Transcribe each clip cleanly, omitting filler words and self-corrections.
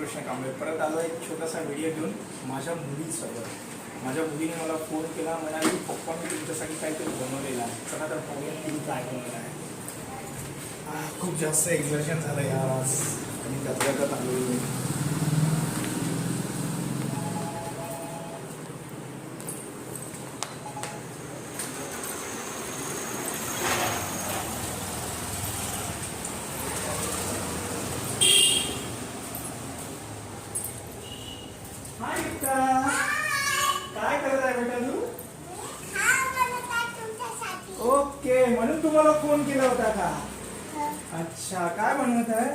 कृष्ण कांबळे परत आलो एक छोटासा व्हिडिओ घेऊन माझ्या मुलीसोबत. माझ्या मुलीने मला फोन केला, म्हणाली पप्पा मी तुमच्यासाठी काहीतरी बनवलेलं आहे. चला तर पाहूया तिने काय बनवलं आहे. खूप जास्त एक्झर्शन झालं यार आज आणि गदगदत आलो. काय करत आहे बेटा तू? ओके, म्हणून तुम्हाला फोन केला होता का? अच्छा, काय बनवत आहे?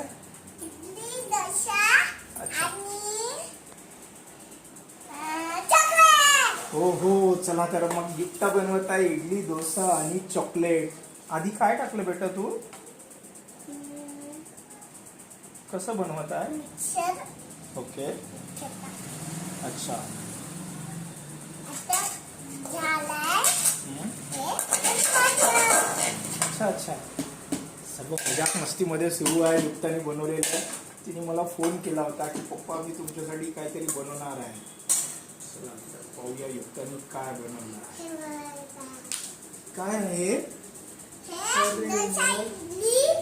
हो हो, चला तर मग गिफ्ट बनवत आहे इडली डोसा आणि चॉकलेट. आधी काय टाकलं बेटा तू? कसं बनवत आहे? ओके, अच्छा अच्छा अच्छा, सगळं मजाक मस्तीमध्ये सुरू आहे. युक्ताने बनवलेलं आहे. तिने मला फोन केला होता की पप्पा मी तुमच्यासाठी काहीतरी बनवणार आहे. चला तर पाहूया युक्ताने काय बनवणार. काय आहे?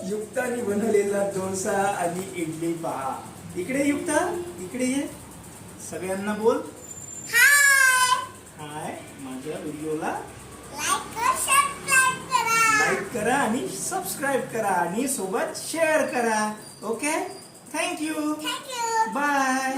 युक्ताने बनवलेला डोसा आणि इडली पहा. इकडे युक्ता, इकडे ये, सगळ्यांना बोल हाय. माझ्या व्हिडिओला लाईक करा आणि सबस्क्राईब करा आणि सोबत शेअर करा. Okay, thank you, bye.